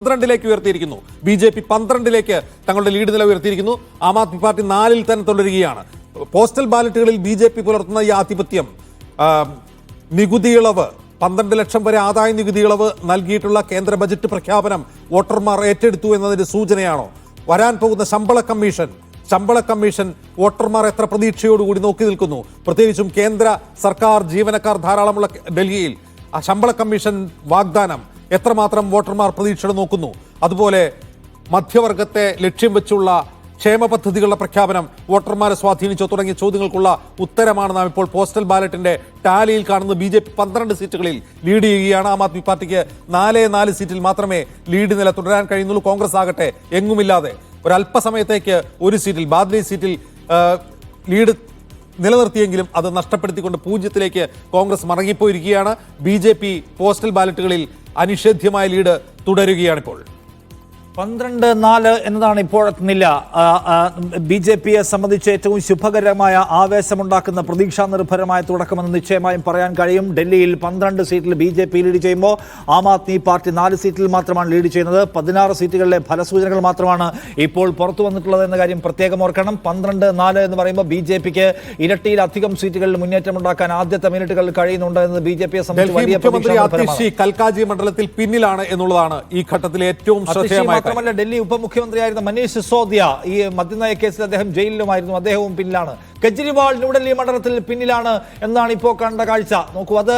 12 ഉയർത്തിയിരിക്കുന്നു. BJP 12 തങ്ങളുടെ lead നില ഉയർത്തിയിരിക്കുന്നു. Aam Aadmi party 4 തന്നെ തുടരുകയാണ്. പോസ്റ്റൽ ബാലറ്റുകളിൽ ബി.ജെ.പി പുലർത്തുന്ന ഈ ആധിപത്യം, നികുതി ഇളവ്, 12 ലക്ഷം വരെ ആദായ നികുതി ഇളവ് നൽകിയിട്ടുള്ള കേന്ദ്ര ബജറ്റ് പ്രഖ്യാപനം വോട്ടർമാർ ഏറ്റെടുത്തു എന്നതിന്റെ സൂചനയാണോ? വരാൻ പോകുന്ന ശമ്പള കമ്മീഷൻ വോട്ടർമാർ എത്ര പ്രതീക്ഷയോടുകൂടി നോക്കി നിൽക്കുന്നു? പ്രത്യേകിച്ചും കേന്ദ്ര സർക്കാർ ജീവനക്കാർ ധാരാളമുള്ള ഡൽഹിയിൽ ആ ശമ്പള കമ്മീഷൻ വാഗ്ദാനം എത്രമാത്രം വോട്ടർമാർ പ്രതീക്ഷയോടെ നോക്കുന്നു? അതുപോലെ മധ്യവർഗത്തെ ലക്ഷ്യം വെച്ചുള്ള ക്ഷേമ പദ്ധതികളുടെ പ്രഖ്യാപനം വോട്ടർമാരെ സ്വാധീനിച്ചോ തുടങ്ങിയ ചോദ്യങ്ങൾക്കുള്ള ഉത്തരമാണ് നാം ഇപ്പോൾ പോസ്റ്റൽ ബാലറ്റിന്റെ ടാലിയിൽ കാണുന്നത്. ബി.ജെ.പി 12 സീറ്റുകളിൽ ലീഡ് ചെയ്യുകയാണ്. ആം ആദ്മി പാർട്ടിക്ക് 4 സീറ്റിൽ മാത്രമേ ലീഡ് നില തുടരാൻ കഴിയുന്നുള്ളൂ. കോൺഗ്രസ് ആകട്ടെ എങ്ങുമില്ലാതെ ഒരല്പസമയത്തേക്ക് ഒരു സീറ്റിൽ, ബാദ്ലി സീറ്റിൽ ലീഡ് നിലനിർത്തിയെങ്കിലും അത് നഷ്ടപ്പെടുത്തിക്കൊണ്ട് 0-ലേക്ക് കോൺഗ്രസ് മടങ്ങിപ്പോയിരിക്കുകയാണ്. ബി.ജെ.പി പോസ്റ്റൽ ബാലറ്റുകളിൽ അനിഷേധ്യമായ ലീഡ് തുടരുകയാണിപ്പോൾ. 12-4 എന്നതാണ് ഇപ്പോഴത്തെ നില. ബി.ജെ.പിയെ സംബന്ധിച്ച് ഏറ്റവും ശുഭകരമായ ആവേശമുണ്ടാക്കുന്ന പ്രതീക്ഷാ നിർഭരമായ തുടക്കമെന്ന് നിശ്ചയമായും പറയാൻ കഴിയും. ഡൽഹിയിൽ 12 സീറ്റിൽ ബി.ജെ.പി ലീഡ് ചെയ്യുമ്പോൾ ആം ആദ്മി പാർട്ടി 4 സീറ്റിൽ മാത്രമാണ് ലീഡ് ചെയ്യുന്നത്. 16 സീറ്റുകളിലെ ഫലസൂചനകൾ മാത്രമാണ് ഇപ്പോൾ പുറത്തു വന്നിട്ടുള്ളത് എന്ന കാര്യം പ്രത്യേകം ഓർക്കണം. 12-4 എന്ന് പറയുമ്പോൾ ബി.ജെ.പിക്ക് ഇരട്ടിയിലധികം സീറ്റുകളിൽ മുന്നേറ്റമുണ്ടാക്കാൻ ആദ്യത്തെ മിനിറ്റുകളിൽ കഴിയുന്നുണ്ട് എന്ന് ബി.ജെ.പിയെ സംബന്ധിച്ച് വലിയ മുഖ്യമന്ത്രി കൽക്കാജി മണ്ഡലത്തിൽ പിന്നിലാണ് എന്നുള്ളതാണ് ഈ ഘട്ടത്തിലെ ഏറ്റവും ശ്രദ്ധേയമായ. മാത്രമല്ല, ഡൽഹി ഉപമുഖ്യമന്ത്രിയായിരുന്ന മനീഷ് സിസോദിയ ഈ മദ്യനയ കേസിൽ അദ്ദേഹം ജയിലിലുമായിരുന്നു. അദ്ദേഹവും പിന്നിലാണ്. കെജ്രിവാൾ ന്യൂഡൽഹി മണ്ഡലത്തിൽ പിന്നിലാണ് എന്നാണ് ഇപ്പോൾ കണ്ട കാഴ്ച. നോക്കൂ, അത്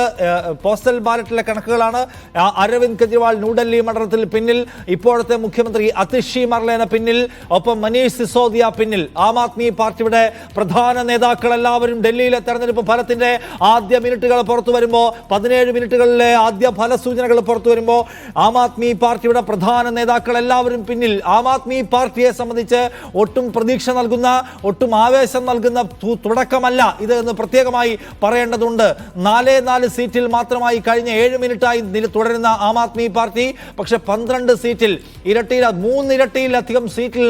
പോസ്റ്റൽ ബാലറ്റിലെ കണക്കുകളാണ്. അരവിന്ദ് കെജ്രിവാൾ ന്യൂഡൽഹി മണ്ഡലത്തിൽ പിന്നിൽ, ഇപ്പോഴത്തെ മുഖ്യമന്ത്രി അതിഷി മർലേന പിന്നിൽ, ഒപ്പം മനീഷ് സിസോദിയ പിന്നിൽ. ആം ആദ്മി പാർട്ടിയുടെ പ്രധാന നേതാക്കൾ എല്ലാവരും ഡൽഹിയിലെ തെരഞ്ഞെടുപ്പ് ഫലത്തിന്റെ ആദ്യ മിനിറ്റുകൾ പുറത്തു വരുമ്പോൾ, 17 മിനിറ്റുകളിലെ ആദ്യ ഫലസൂചനകൾ പുറത്തു വരുമ്പോൾ ആം ആദ്മി പാർട്ടിയുടെ പ്രധാന നേതാക്കൾ എല്ലാവരും പിന്നിൽ. ആം ആദ്മി പാർട്ടിയെ സംബന്ധിച്ച് ഒട്ടും പ്രതീക്ഷ നൽകുന്ന, ഒട്ടും ആവേശം നൽകുന്ന തുടക്കമല്ല ഇത് എന്ന് പ്രത്യേകമായി പറയേണ്ടതുണ്ട്. 4 സീറ്റിൽ മാത്രമായി കഴിഞ്ഞ 7 മിനിറ്റായി തുടരുന്ന ആം ആദ്മി പാർട്ടി പക്ഷെ 12 സീറ്റിൽ 3 ഇരട്ടിയിലധികം സീറ്റിൽ